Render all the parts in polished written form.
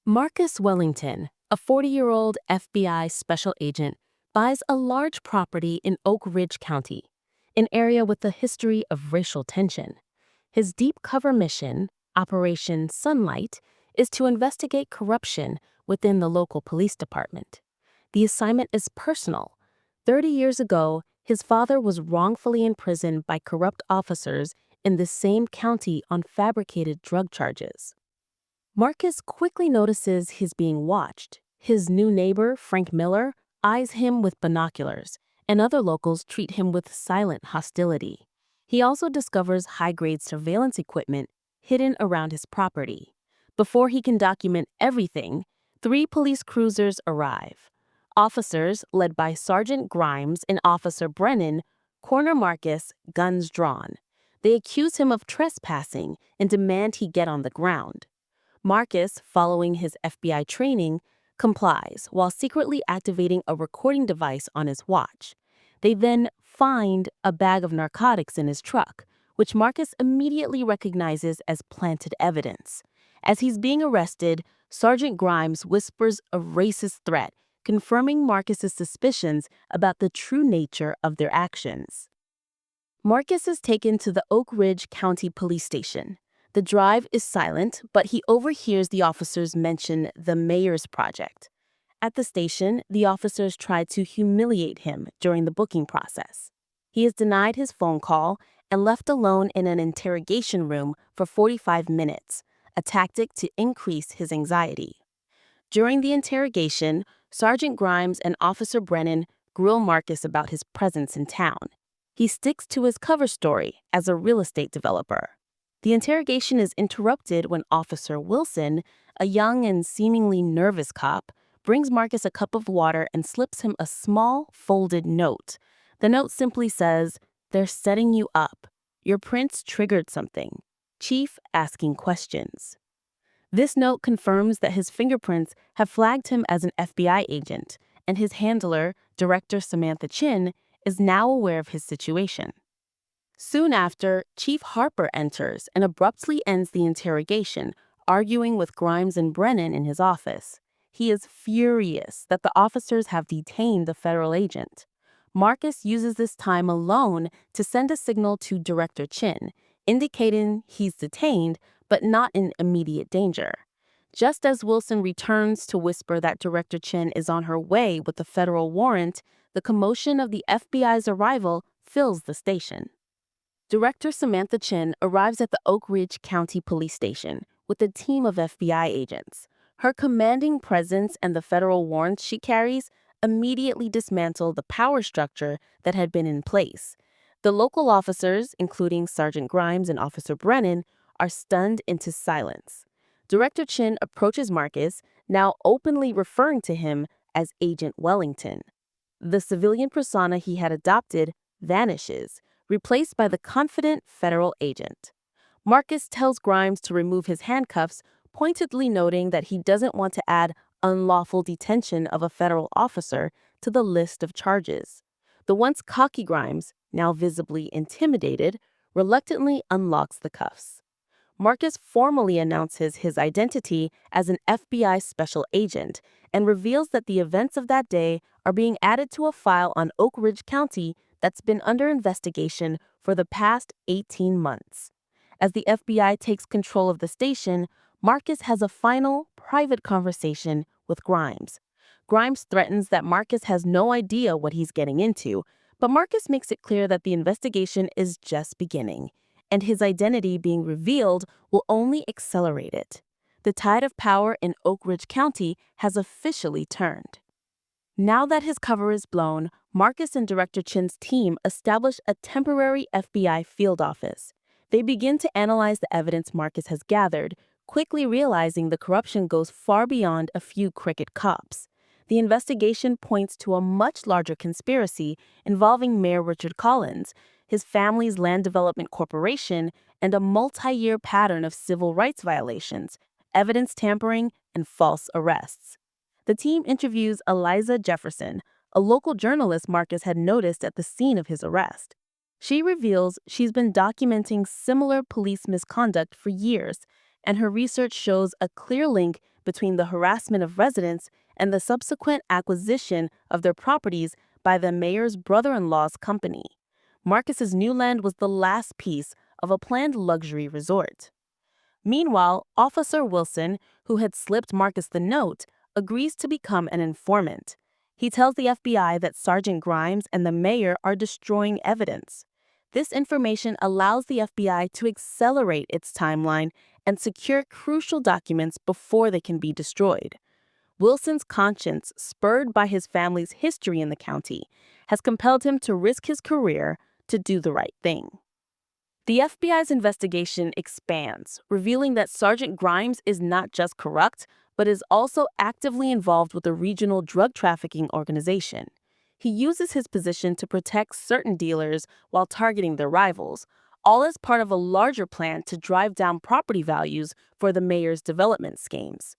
Marcus Wellington, a 40-year-old FBI special agent, buys a large property in Oak Ridge County, an area with a history of racial tension. His deep cover mission, Operation Sunlight, is to investigate corruption within the local police department. The assignment is personal. 30 years ago, his father was wrongfully imprisoned by corrupt officers in the same county on fabricated drug charges. Marcus quickly notices he's being watched. His new neighbor, Frank Miller, eyes him with binoculars, and other locals treat him with silent hostility. He also discovers high-grade surveillance equipment hidden around his property. Before he can document everything, 3 police cruisers arrive. Officers, led by Sergeant Grimes and Officer Brennan, corner Marcus, guns drawn. They accuse him of trespassing and demand he get on the ground. Marcus, following his FBI training, complies while secretly activating a recording device on his watch. They then find a bag of narcotics in his truck, which Marcus immediately recognizes as planted evidence. As he's being arrested, Sergeant Grimes whispers a racist threat, confirming Marcus's suspicions about the true nature of their actions. Marcus is taken to the Oak Ridge County Police Station. The drive is silent, but he overhears the officers mention the mayor's project. At the station, the officers try to humiliate him during the booking process. He is denied his phone call and left alone in an interrogation room for 45 minutes, a tactic to increase his anxiety. During the interrogation, Sergeant Grimes and Officer Brennan grill Marcus about his presence in town. He sticks to his cover story as a real estate developer. The interrogation is interrupted when Officer Wilson, a young and seemingly nervous cop, brings Marcus a cup of water and slips him a small, folded note. The note simply says, "They're setting you up. Your prints triggered something. Chief asking questions." This note confirms that his fingerprints have flagged him as an FBI agent, and his handler, Director Samantha Chin, is now aware of his situation. Soon after, Chief Harper enters and abruptly ends the interrogation, arguing with Grimes and Brennan in his office. He is furious that the officers have detained the federal agent. Marcus uses this time alone to send a signal to Director Chin, indicating he's detained but not in immediate danger. Just as Wilson returns to whisper that Director Chin is on her way with a federal warrant, the commotion of the FBI's arrival fills the station. Director Samantha Chin arrives at the Oak Ridge County Police Station with a team of FBI agents. Her commanding presence and the federal warrants she carries immediately dismantle the power structure that had been in place. The local officers, including Sergeant Grimes and Officer Brennan, are stunned into silence. Director Chin approaches Marcus, now openly referring to him as Agent Wellington. The civilian persona he had adopted vanishes, replaced by the confident federal agent. Marcus tells Grimes to remove his handcuffs, pointedly noting that he doesn't want to add unlawful detention of a federal officer to the list of charges. The once cocky Grimes, now visibly intimidated, reluctantly unlocks the cuffs. Marcus formally announces his identity as an FBI special agent and reveals that the events of that day are being added to a file on Oak Ridge County that's been under investigation for the past 18 months. As the FBI takes control of the station, Marcus has a final, private conversation with Grimes. Grimes threatens that Marcus has no idea what he's getting into, but Marcus makes it clear that the investigation is just beginning, and his identity being revealed will only accelerate it. The tide of power in Oak Ridge County has officially turned. Now that his cover is blown, Marcus and Director Chin's team establish a temporary FBI field office. They begin to analyze the evidence Marcus has gathered, quickly realizing the corruption goes far beyond a few crooked cops. The investigation points to a much larger conspiracy involving Mayor Richard Collins, his family's land development corporation, and a multi-year pattern of civil rights violations, evidence tampering, and false arrests. The team interviews Eliza Jefferson, a local journalist Marcus had noticed at the scene of his arrest. She reveals she's been documenting similar police misconduct for years, and her research shows a clear link between the harassment of residents and the subsequent acquisition of their properties by the mayor's brother-in-law's company. Marcus's new land was the last piece of a planned luxury resort. Meanwhile, Officer Wilson, who had slipped Marcus the note, agrees to become an informant. He tells the FBI that Sergeant Grimes and the mayor are destroying evidence. This information allows the FBI to accelerate its timeline and secure crucial documents before they can be destroyed. Wilson's conscience, spurred by his family's history in the county, has compelled him to risk his career to do the right thing. The FBI's investigation expands, revealing that Sergeant Grimes is not just corrupt, but is also actively involved with a regional drug trafficking organization. He uses his position to protect certain dealers while targeting their rivals, all as part of a larger plan to drive down property values for the mayor's development schemes.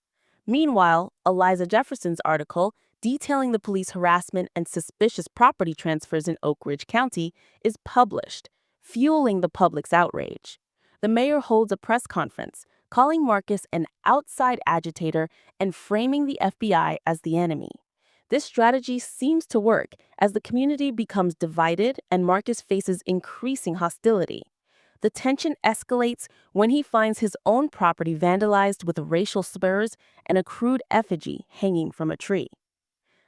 Meanwhile, Eliza Jefferson's article detailing the police harassment and suspicious property transfers in Oak Ridge County is published, fueling the public's outrage. The mayor holds a press conference, calling Marcus an outside agitator and framing the FBI as the enemy. This strategy seems to work as the community becomes divided and Marcus faces increasing hostility. The tension escalates when he finds his own property vandalized with racial slurs and a crude effigy hanging from a tree.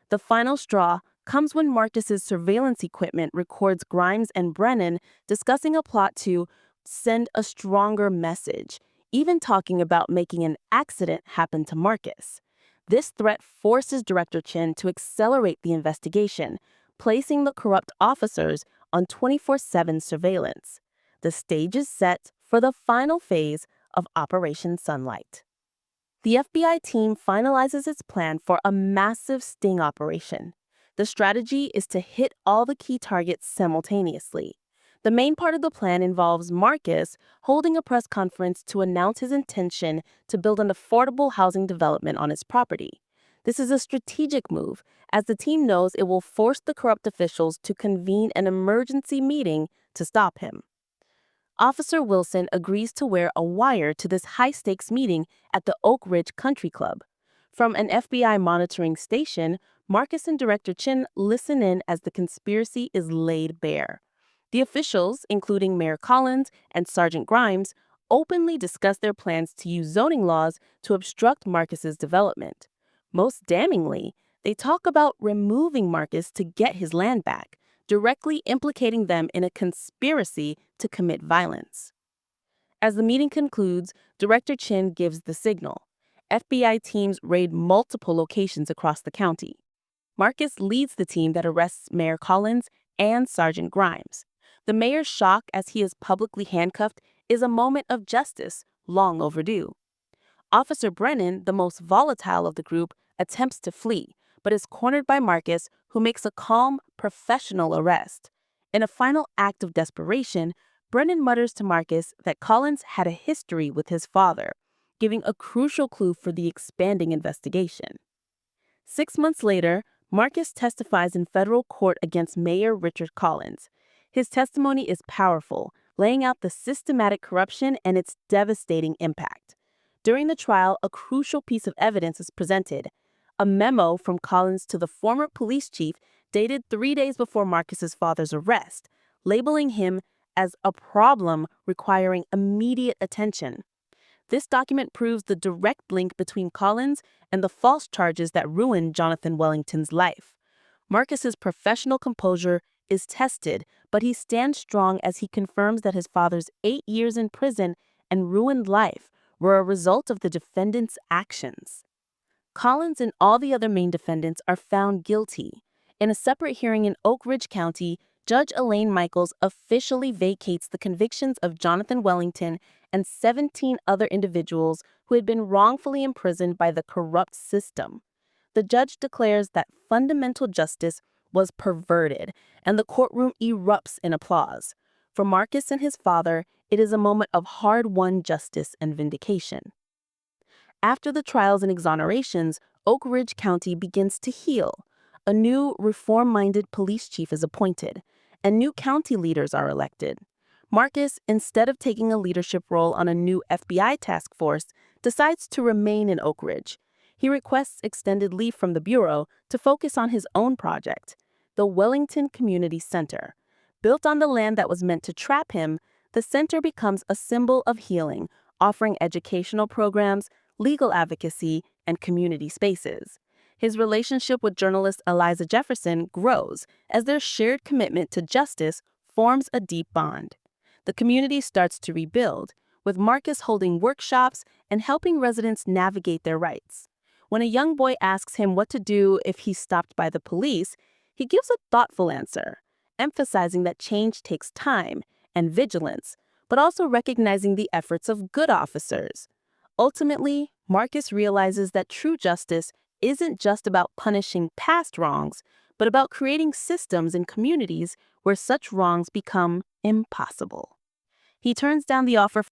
The final straw comes when Marcus's surveillance equipment records Grimes and Brennan discussing a plot to send a stronger message, even talking about making an accident happen to Marcus. This threat forces Director Chin to accelerate the investigation, placing the corrupt officers on 24/7 surveillance. The stage is set for the final phase of Operation Sunlight. The FBI team finalizes its plan for a massive sting operation. The strategy is to hit all the key targets simultaneously. The main part of the plan involves Marcus holding a press conference to announce his intention to build an affordable housing development on his property. This is a strategic move, as the team knows it will force the corrupt officials to convene an emergency meeting to stop him. Officer Wilson agrees to wear a wire to this high-stakes meeting at the Oak Ridge Country Club. From an FBI monitoring station, Marcus and Director Chin listen in as the conspiracy is laid bare. The officials, including Mayor Collins and Sergeant Grimes, openly discuss their plans to use zoning laws to obstruct Marcus's development. Most damningly, they talk about removing Marcus to get his land back, directly implicating them in a conspiracy to commit violence. As the meeting concludes, Director Chin gives the signal. FBI teams raid multiple locations across the county. Marcus leads the team that arrests Mayor Collins and Sergeant Grimes. The mayor's shock as he is publicly handcuffed is a moment of justice long overdue. Officer Brennan, the most volatile of the group, attempts to flee, but is cornered by Marcus, who makes a calm, professional arrest. In a final act of desperation, Brennan mutters to Marcus that Collins had a history with his father, giving a crucial clue for the expanding investigation. 6 months later, Marcus testifies in federal court against Mayor Richard Collins. His testimony is powerful, laying out the systematic corruption and its devastating impact. During the trial, a crucial piece of evidence is presented: a memo from Collins to the former police chief dated 3 days before Marcus's father's arrest, labeling him as a problem requiring immediate attention. This document proves the direct link between Collins and the false charges that ruined Jonathan Wellington's life. Marcus's professional composure is tested, but he stands strong as he confirms that his father's 8 years in prison and ruined life were a result of the defendant's actions. Collins and all the other main defendants are found guilty. In a separate hearing in Oak Ridge County, Judge Elaine Michaels officially vacates the convictions of Jonathan Wellington and 17 other individuals who had been wrongfully imprisoned by the corrupt system. The judge declares that fundamental justice was perverted, and the courtroom erupts in applause. For Marcus and his father, it is a moment of hard-won justice and vindication. After the trials and exonerations, Oak Ridge County begins to heal. A new, reform-minded police chief is appointed, and new county leaders are elected. Marcus, instead of taking a leadership role on a new FBI task force, decides to remain in Oak Ridge. He requests extended leave from the Bureau to focus on his own project, the Wellington Community Center. Built on the land that was meant to trap him, the center becomes a symbol of healing, offering educational programs, legal advocacy, and community spaces. His relationship with journalist Eliza Jefferson grows as their shared commitment to justice forms a deep bond. The community starts to rebuild, with Marcus holding workshops and helping residents navigate their rights. When a young boy asks him what to do if he's stopped by the police, he gives a thoughtful answer, emphasizing that change takes time and vigilance, but also recognizing the efforts of good officers. Ultimately, Marcus realizes that true justice isn't just about punishing past wrongs, but about creating systems and communities where such wrongs become impossible. He turns down the offer